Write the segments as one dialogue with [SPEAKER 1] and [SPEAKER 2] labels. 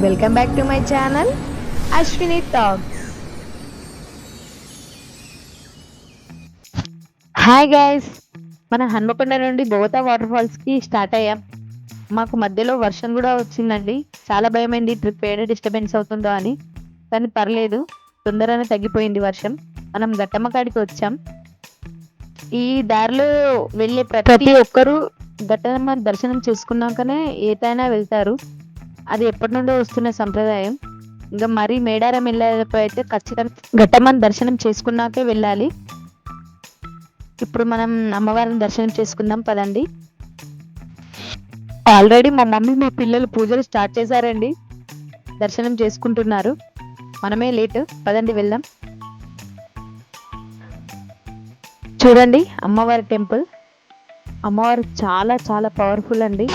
[SPEAKER 1] Welcome back to my channel Ashwini talks. Hi guys, మన హన్మకొండ నుండి Bogatha water falls కి start అయ్యాం. మాకు మధ్యలో వర్షం కూడా వచ్చిందండి. చాలా భయమైంది ట్రిప్ ఏడ డిస్టర్బెన్స్ అవుతుందో అని, కానీ పర్లేదు, తొందరగానే తగ్గిపోయింది వర్షం. మనం గట్టమ్మ కాడికి వచ్చాం. ఈ దారిలో వెళ్ళే ప్రతి ఒక్కరూ గట్టమ్మ దర్శనం చేసుకున్నాకనే ఏటైనా వెళ్తారు. అది ఎప్పటి నుండో వస్తున్న సంప్రదాయం. ఇంకా మరీ మేడారం వెళ్ళేటప్పుడు అయితే ఖచ్చితంగా ఘట్టమ్మని దర్శనం చేసుకున్నాకే వెళ్ళాలి. ఇప్పుడు మనం అమ్మవారిని దర్శనం చేసుకుందాం పదండి. ఆల్రెడీ మా మమ్మీ మా పిల్లలు పూజలు స్టార్ట్ చేశారండి, దర్శనం చేసుకుంటున్నారు. మనమే లేట్, పదండి వెళ్దాం. చూడండి అమ్మవారి టెంపుల్. అమ్మవారు చాలా చాలా పవర్ఫుల్ అండి.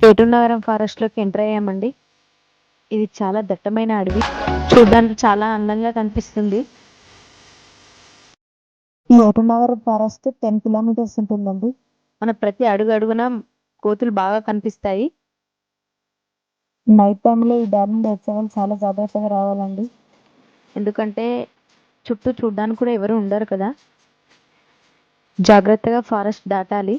[SPEAKER 1] ఏటునగరం ఫారెస్ట్ లోకి ఎంటర్ అయ్యామండి. ఇది చాలా దట్టమైన అడవి, చూడడానికి చాలా అందంగా కనిపిస్తుంది. ఈ ఏటునగరం ఫారెస్ట్ 10 కిలోమీటర్స్ ఉంటుందండి. మన ప్రతి అడుగు అడుగున కోతులు బాగా కనిపిస్తాయి. నైట్ టైంలో ఈ దారి నుండి వచ్చే వాళ్ళు చాలా జాగ్రత్తగా రావాలండి, ఎందుకంటే చుట్టూ చూడడానికి కూడా ఎవరు ఉండరు కదా. జాగ్రత్తగా ఫారెస్ట్ దాటాలి.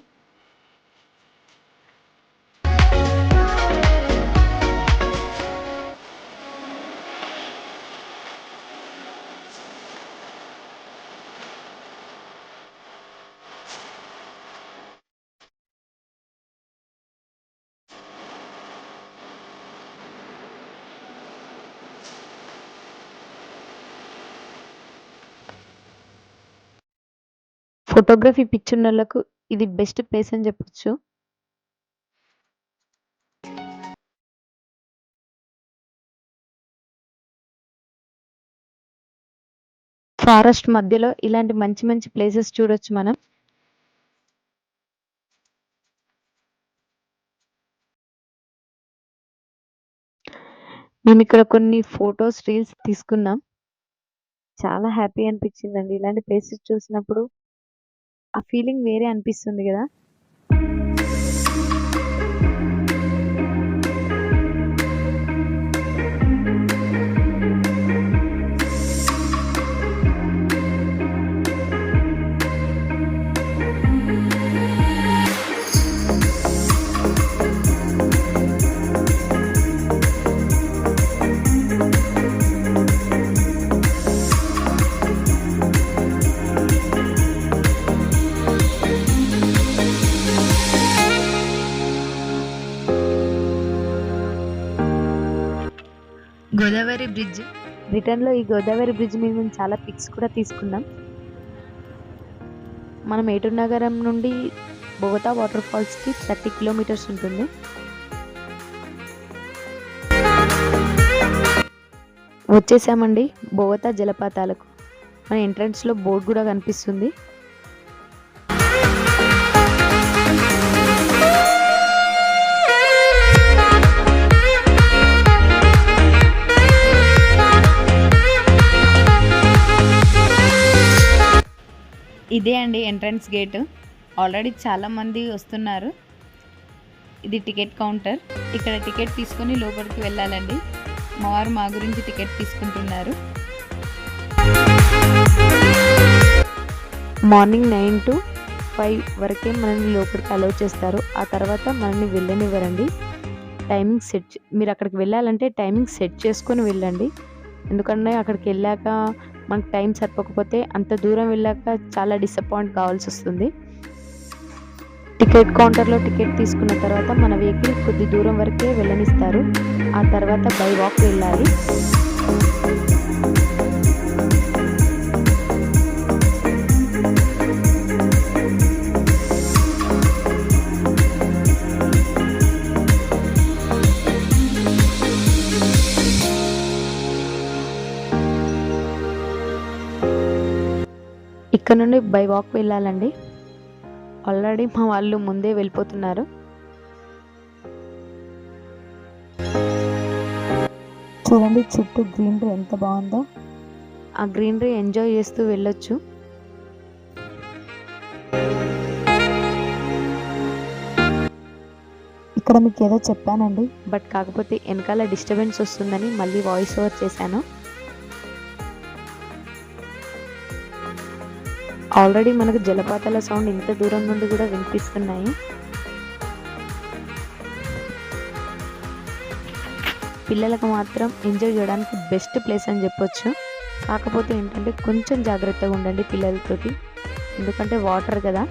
[SPEAKER 1] ఫోటోగ్రఫీ పిచ్చున్నోళ్ళకు ఇది బెస్ట్ ప్లేస్ అని చెప్పొచ్చు. ఫారెస్ట్ మధ్యలో ఇలాంటి మంచి మంచి ప్లేసెస్ చూడొచ్చు మనం. మేము ఇక్కడ కొన్ని ఫొటోస్ రీల్స్ తీసుకున్నాం. చాలా హ్యాపీ అనిపించిందండి ఇలాంటి ప్లేసెస్ చూసినప్పుడు. ఆ ఫీలింగ్ వేరే అనిపిస్తుంది కదా. గోదావరి బ్రిడ్జ్, రిటర్న్ లో ఈ గోదావరి బ్రిడ్జ్ మీద మేము చాలా పిక్స్ కూడా తీసుకున్నాం. మనం ఏటునగరం నుండి బోగతా వాటర్ ఫాల్స్ కి 30 కిలోమీటర్స్ ఉంటుంది. వచ్చేసామండి బోగతా జలపాతాలకు. మన ఎంట్రన్స్ లో బోర్డు కూడా కనిపిస్తుంది. ఇదే అండి ఎంట్రన్స్ గేట్. ఆల్రెడీ చాలా మంది వస్తున్నారు. ఇది టికెట్ కౌంటర్. ఇక్కడ టికెట్ తీసుకొని లోపలికి వెళ్ళాలండి. మా వారు మా గురించి టికెట్ తీసుకుంటున్నారు. మార్నింగ్ 9 to 5 వరకే మనల్ని లోపలికి అలౌ చేస్తారు. ఆ తర్వాత మనల్ని వెళ్ళనివ్వరండి. టైమింగ్ మీరు అక్కడికి వెళ్ళాలంటే టైమింగ్ సెట్ చేసుకొని వెళ్ళండి. ఎందుకంటే అక్కడికి వెళ్ళాక మనకు టైం సరిపోకపోతే అంత దూరం వెళ్ళాక చాలా డిసప్పాయింట్ కావాల్సొస్తుంది. టికెట్ కౌంటర్‌లో టికెట్ తీసుకున్న తర్వాత మన వెహికల్ కొద్ది దూరం వరకే వెళ్ళనిస్తారు. ఆ తర్వాత బై వాక్ వెళ్ళాలి. ఇక్కడ నుండి బై వాక్ వెళ్ళాలండి. ఆల్రెడీ మా వాళ్ళు ముందే వెళ్ళిపోతున్నారు.
[SPEAKER 2] చూడండి చుట్టూ గ్రీనరీ ఎంత బాగుందో.
[SPEAKER 1] ఆ గ్రీనరీ ఎంజాయ్ చేస్తూ వెళ్ళొచ్చు.
[SPEAKER 2] ఇక్కడ మీకు ఏదో చెప్పానండి,
[SPEAKER 1] బట్ కాకపోతే వెనకాల డిస్టర్బెన్స్ వస్తుందని మళ్ళీ వాయిస్ ఓవర్ చేశాను. ఆల్రెడీ మనకు జలపాతాల సౌండ్ ఇంత దూరం నుండి కూడా వినిపిస్తున్నాయి. పిల్లలకు మాత్రం ఎంజాయ్ చేయడానికి బెస్ట్ ప్లేస్ అని చెప్పొచ్చు. కాకపోతే ఏంటంటే కొంచెం జాగ్రత్తగా ఉండండి పిల్లలతోటి, ఎందుకంటే వాటర్ కదా.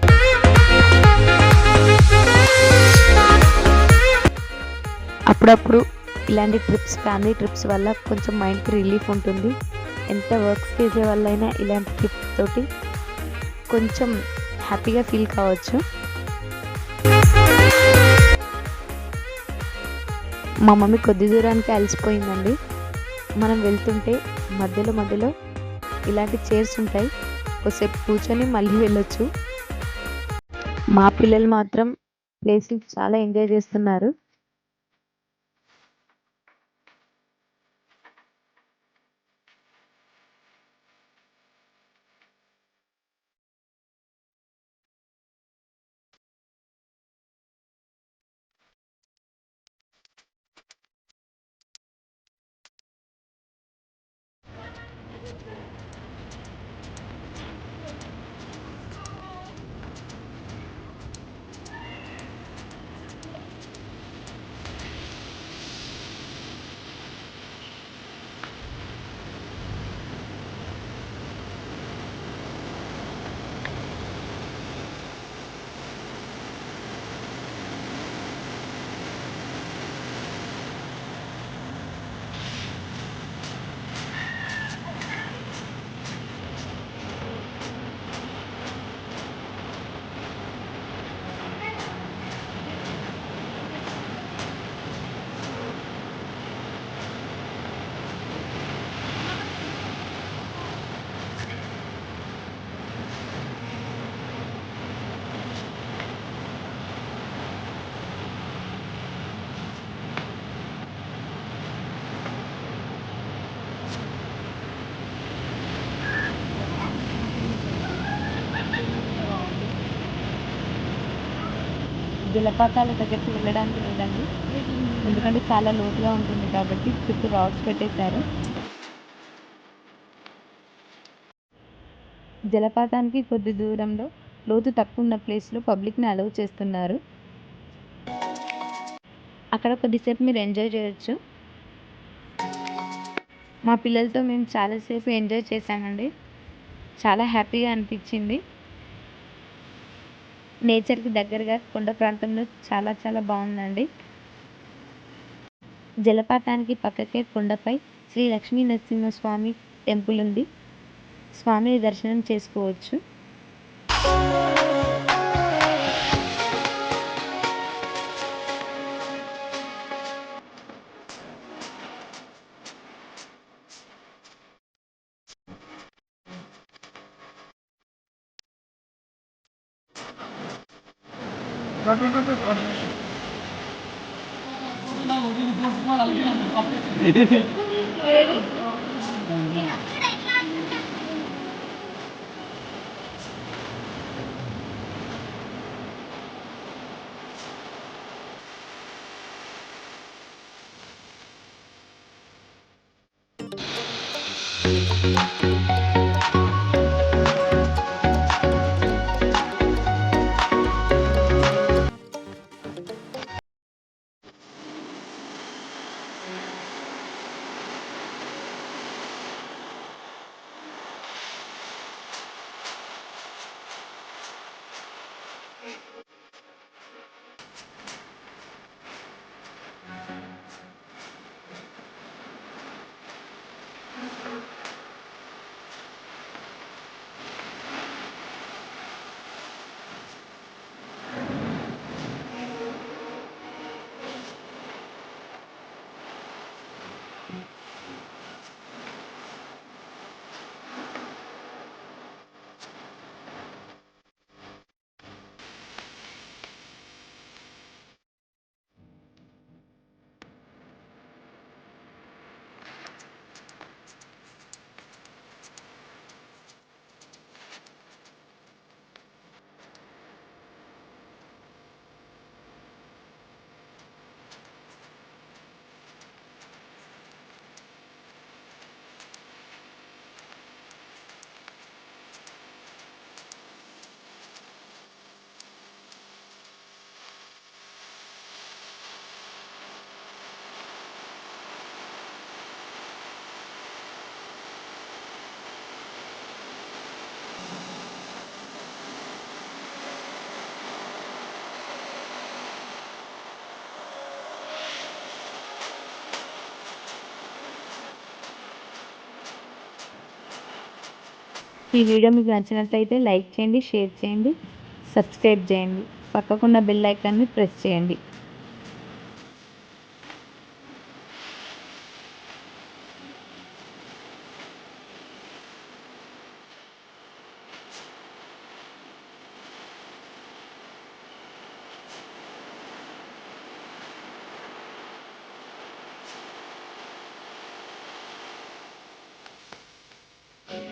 [SPEAKER 1] అప్పుడప్పుడు ఇలాంటి ఫ్యామిలీ ట్రిప్స్ వల్ల కొంచెం మైండ్కి రిలీఫ్ ఉంటుంది. ఎంత వర్క్స్ చేసే వాళ్ళైనా ఇలాంటి ట్రిప్స్ తోటి కొంచెం హ్యాపీగా ఫీల్ కావచ్చు. మా మమ్మీ కొద్ది దూరానికి అలసిపోయిందండి. మనం వెళ్తుంటే మధ్యలో ఇలాంటి చైర్స్ ఉంటాయి, కొద్దిసేపు కూర్చొని మళ్ళీ వెళ్ళొచ్చు. మా పిల్లలు మాత్రం ప్లేస్ని చాలా ఎంజాయ్ చేస్తున్నారు. జలపాతాల దగ్గరికి వెళ్ళడానికి లేదండి, ఎందుకంటే చాలా లోతుగా ఉంటుంది కాబట్టి చుట్టూ రాడ్స్ పెట్టేశారు. జలపాతానికి కొద్ది దూరంలో లోతు తక్కువ ఉన్న ప్లేస్లో పబ్లిక్ని అలౌ చేస్తున్నారు. అక్కడ కొద్దిసేపు మీరు ఎంజాయ్ చేయొచ్చు. మా పిల్లలతో మేము చాలాసేపు ఎంజాయ్ చేశామండి. చాలా హ్యాపీగా అనిపించింది. నేచర్కి దగ్గరగా కొండ ప్రాంతంలో చాలా బాగుందండి. జలపాతానికి పక్కకే కొండపై శ్రీ లక్ష్మీ నరసింహస్వామి టెంపుల్ ఉంది. స్వామిని దర్శనం చేసుకోవచ్చు. ఈ వీడియో మీకు నచ్చినట్లయితే లైక్ చేయండి, షేర్ చేయండి, సబ్స్క్రైబ్ చేయండి, పక్కకున్న బెల్ ఐకాన్ని ప్రెస్ చేయండి.